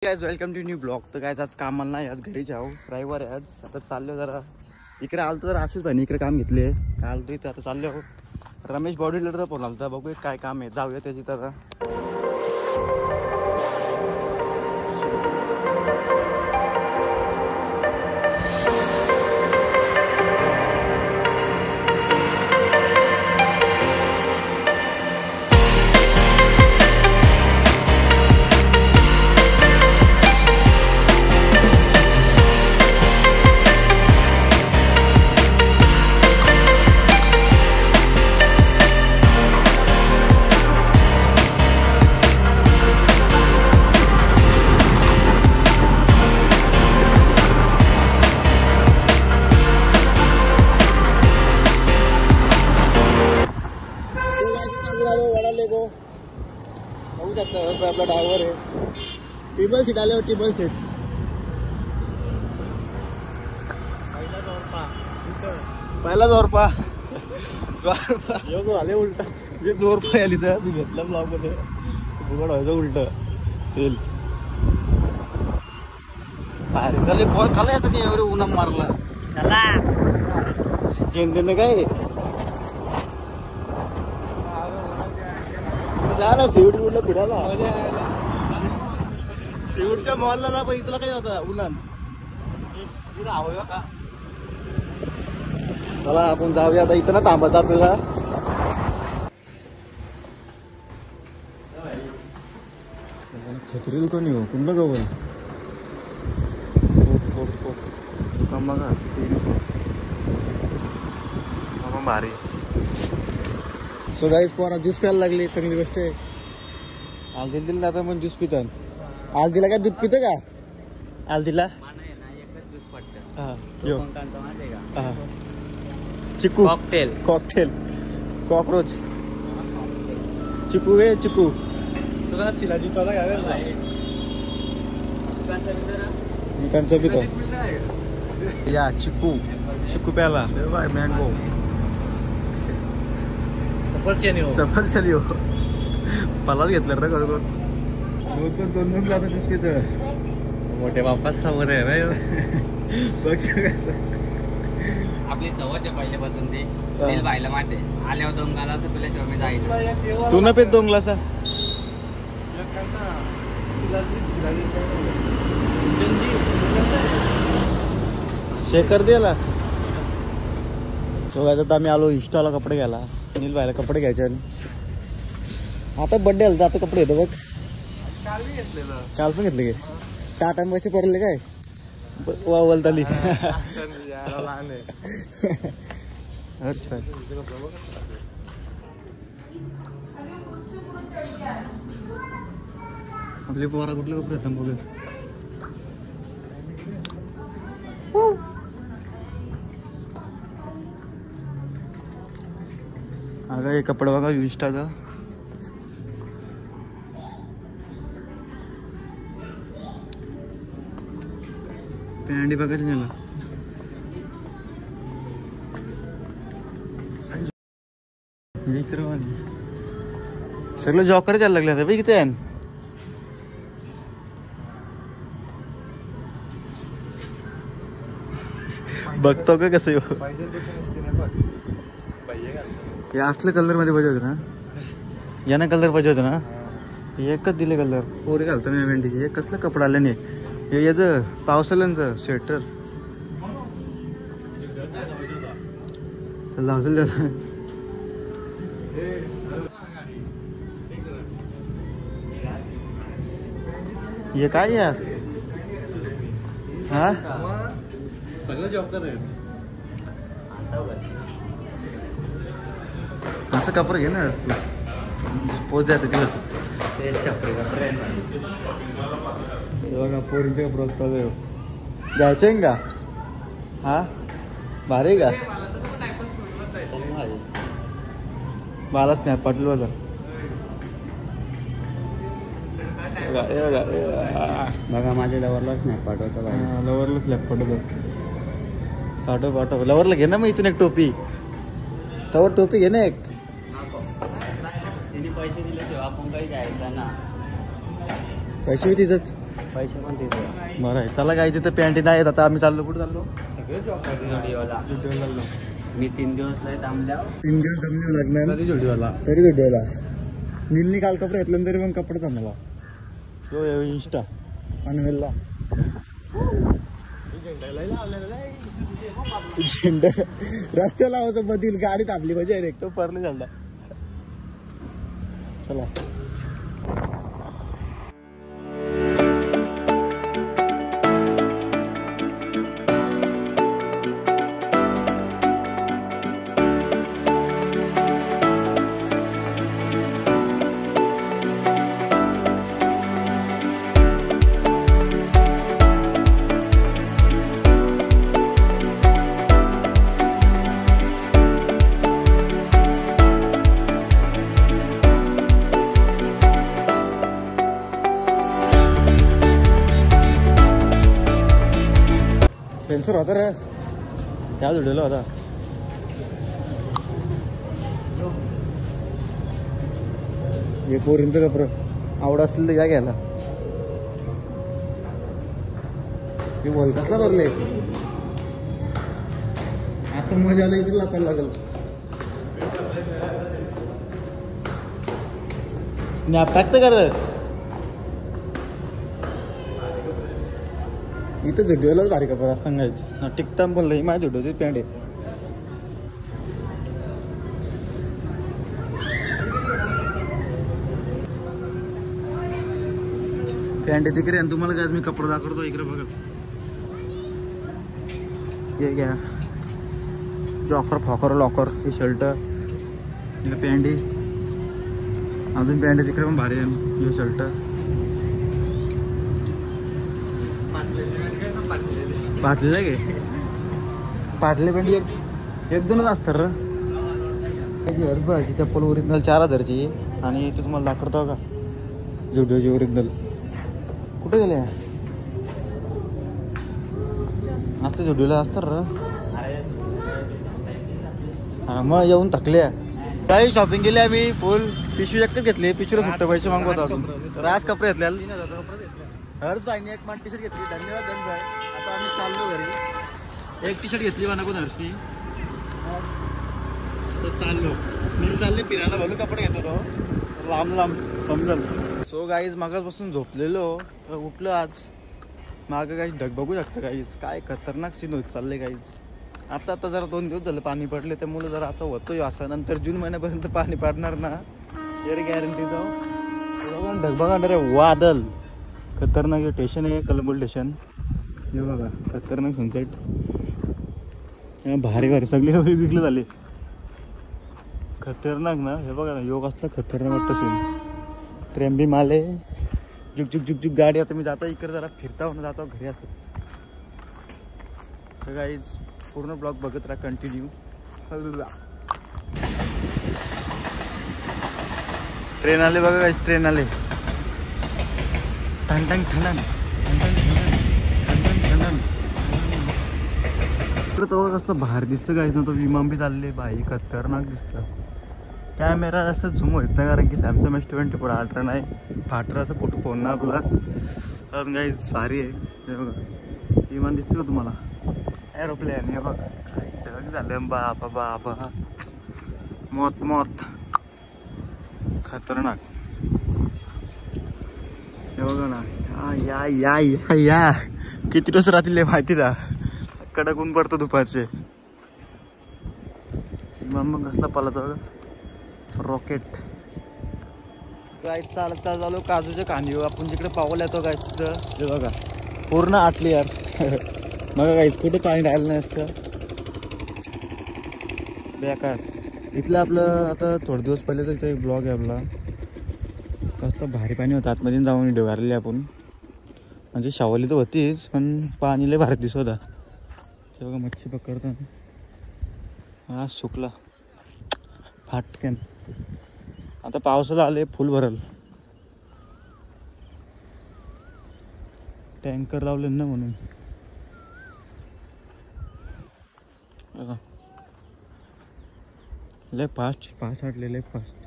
Guys welcome to new blog. तर guys आज कामाला नाही, आज घरीच आहो. रविवार आहे आज. आता चाललो जरा इकडे आलतो, तर असेच भाई इकडे काम घेतले. काय आलतो इथे, आता चाललो. रमेश बॉडी बिल्डरचा फोन आलता, बघू काय काम आहे, जाऊया त्याची आता. आपला ड्रायव्हर आहे. टेबल सीट आल्यावर टेबल सीट पहिला जोरपा आले उलट जे जोरपा आली तर मी घेतला ब्लॉग मध्ये उघड व्हायचं उलट सेल अरे चल काला येतं ते एवढे उन्हा मारला गेंदेने काय जा ना सीवड उडला फिरायला. सीवडच्या मॉलला जा, पण इथला काय होता उन्हान हवं का. चला आपण जाऊया आता, इथं ना थांबायचं आपल्याला. खत्री दुकान येऊ कुठलं गवं दुकान बघा, भारी. सो गाईस पोरा ज्यूस प्यायला लागली, चांगली गोष्ट आहे. आलदिला आता पण ज्यूस पितात. आलदिला काय दूध पितं का आलदिला? चिकू कॉकटेल कॉकरोच चिकू आहे चिकू. तुला शिलाजी पाला घ्यावेच पितो या चिकू चिकू प्याला मँगो सफरचंद हो पलाच घेतलं रे खरोखर. दोन ग्लास ज्यूस पित मोठे बाप्पाच समोर आहे ना. बघ आपली सवय आहे पहिल्यापासून ते व्हायला माहिती आल्यावर 2 ग्लास तुला मी जायचं. तू न पेत 2 ग्लास शेखर द्याला. सो आता आम्ही आलो इष्टाला कपडे घ्यायला. नील भाईला कपडे घ्यायचे. आता बड्डे आला आता कपडे येतो बघ. काल पण घेतले गे टाटा पैसे पडले काय बोलताली. आपले पोरा कुठले कपडे येतात बघ. अगं हे कपडा बघा इष्टाचा. पॅन्टी बघायचं गेला सगळं जॉकर यायला लागले आता किती आहे. बघतो का कसं हे असलं कलर मध्ये पाहिजे होतं ना. यानं कलर पाहिजे होतं ना. एकच दिले कलर पोरी घालतो ना वेंडी. हे कसलं कपडा आलं नाही. हे याचं पावसाळ्यांचं स्वेटर लावलं त्याचं. हे काय यार हा सगळं जॉब आहे. असं कपडे घे ना तू पोच जाते दिवस बघा पोरींचे कपडे असतात घ्यायचे का. हा भारी का मला स्नॅप पाठवलं होतं बघा माझ्या लवरला स्नॅप पाठवतो. लवरला स्नॅप पाठवतो. पाठव लवरला घे ना मग इथून एक टोपी. तवर टोपी घे ना एक. पैसे दिल्याशिवाय आपण काही जायचं ना. पैसे तिथंच पैसे पण देतो. बरं आहे. चला काय तिथं पॅन्टी नाही आता आम्ही चाललो. कुठं चाललो? जुडिओला. जुडिओला. मी 3 दिवस लय थांबल्या. 3 दिवस जमले लागणार तरी जुडिओला. नीलनी काल कपडे घेतले तरी पण कपडे थांबला. तो इंस्टा पनवेलला झेंडा रस्त्याला होतं मधील गाडी थांबली म्हणजे एक तो परले झाला. चला सेन्सर होता रे त्या जुडलेला होता. हे पोरींचं कपडं आवड असेल तर या घ्यायला. हे बोल कसला भरले आता मजा आला इकडे लागायला लागल. स्नॅप टाकतं का रे इथं झुडिओलाच भारी कपडा सांगायचं टिकता बोललं ही माझ्या झुडिओची पॅन्ट आहे. पॅन्ट आहे तिकडे आणि तुम्हाला काय मी कपडा दाखवतो इकडे बघा. हे घ्या जॉकर फॉकर लॉकर हे शर्ट इकडे पॅन्ट आहे. अजून पॅन्ट आहे तिकडे पण भारी आहे. हे शर्ट पाटलेलं आहे गे पाटले पॅन्ट एक दोनच असतात र. त्याची हरभराची चप्पल ओरिजिनल 4000ची आणि ते तुम्हाला दाखवतो का जुडिओची ओरिजिनल. कुठे गेले असले जुडिओला असतात र. हा मग येऊन थकले काही शॉपिंग केली आम्ही फुल. पिशवी एकच घेतली पिशवीला सुट्टे पैसे मागवत अजून राज कपडे घेतले. हर्ष भाईने एक मान टी शर्ट घेतली. धन्यवाद धन भाई. आता आम्ही चाललो घरी. एक टी शर्ट घेतली म्हणा कोण हर्षनी तर चाललो. मी चालले फिरायला बोलू कपडे घेतो तो लांब लांब समजल. सो गाईज मागासपासून झोपलेलो उठलो आज. मागं काही ढग बघू शकतं गाईज काय खतरनाक सीन होत चालले गाईज. आता जरा 2 दिवस झाले पाणी पडले त्यामुळे जरा आता होतोय असं. नंतर जून महिन्यापर्यंत पाणी पडणार ना यार गॅरंटी जाऊ. ढग बघा रे वादल खतरनाक स्टेशन आहे कलंबोल स्टेशन. हे बघा खतरनाक सनसेट भारी भारी सगळे विकले झाले खतरनाक ना. हे बघा ना योग असला खतरनाक वाटतं सीन. ट्रेन बी माले जुक जुक जुक जुक गाडी. आता मी जातो इकडे जरा फिरता होऊन जातो घरी असं. तर गाईज पूर्ण ब्लॉग बघत राहा कंटिन्यू. ट्रेन आले बघा गाईज ट्रेन आले. टन टन ठणन तो कसलं बाहेर दिसतं काय ना. तो विमान बी चालले भाई खतरनाक दिसतं. कॅमेरा असं झूम होत नाही कारण की सॅमसंग S24 अल्ट्रा नाही. फाटर असं फोटो फोन ना आपला अजून काही भारी आहे. हे बघा विमान दिसतं का तुम्हाला एरोप्लेन. हे बघा काय ढग झालं बाबा बाबा मौत मौत खतरनाक. हे बघा ना या या या या किती दिवस राहतील माहिती का. कडक ऊन पडतो दुपारचे. मग कसला पालाचा बघा रॉकेट. काय चालत चालू काजूच्या कांदी आपण जिकडे पावलं येतो काय तिथं हे बघा पूर्ण आटली यार. बघा काहीच कुठे पाणी राहिलं नाही असतं बेकार. इथलं आपलं आता थोडे दिवस पहिले तर इथं एक ब्लॉग आहे आपला. कसलं भारी पाणी होतं आतमध्ये जाऊन व्हिडिओ घालले आपण. म्हणजे शावली तर होतीच पण पाणी लय भारी दिसत होता. ते बघा मच्छी पकडताना हा सुकला फाटकन. आता पावसाला आले फुल भरल. टँकर लावले ना म्हणून. लय फास्ट फास्ट हटले लय फास्ट.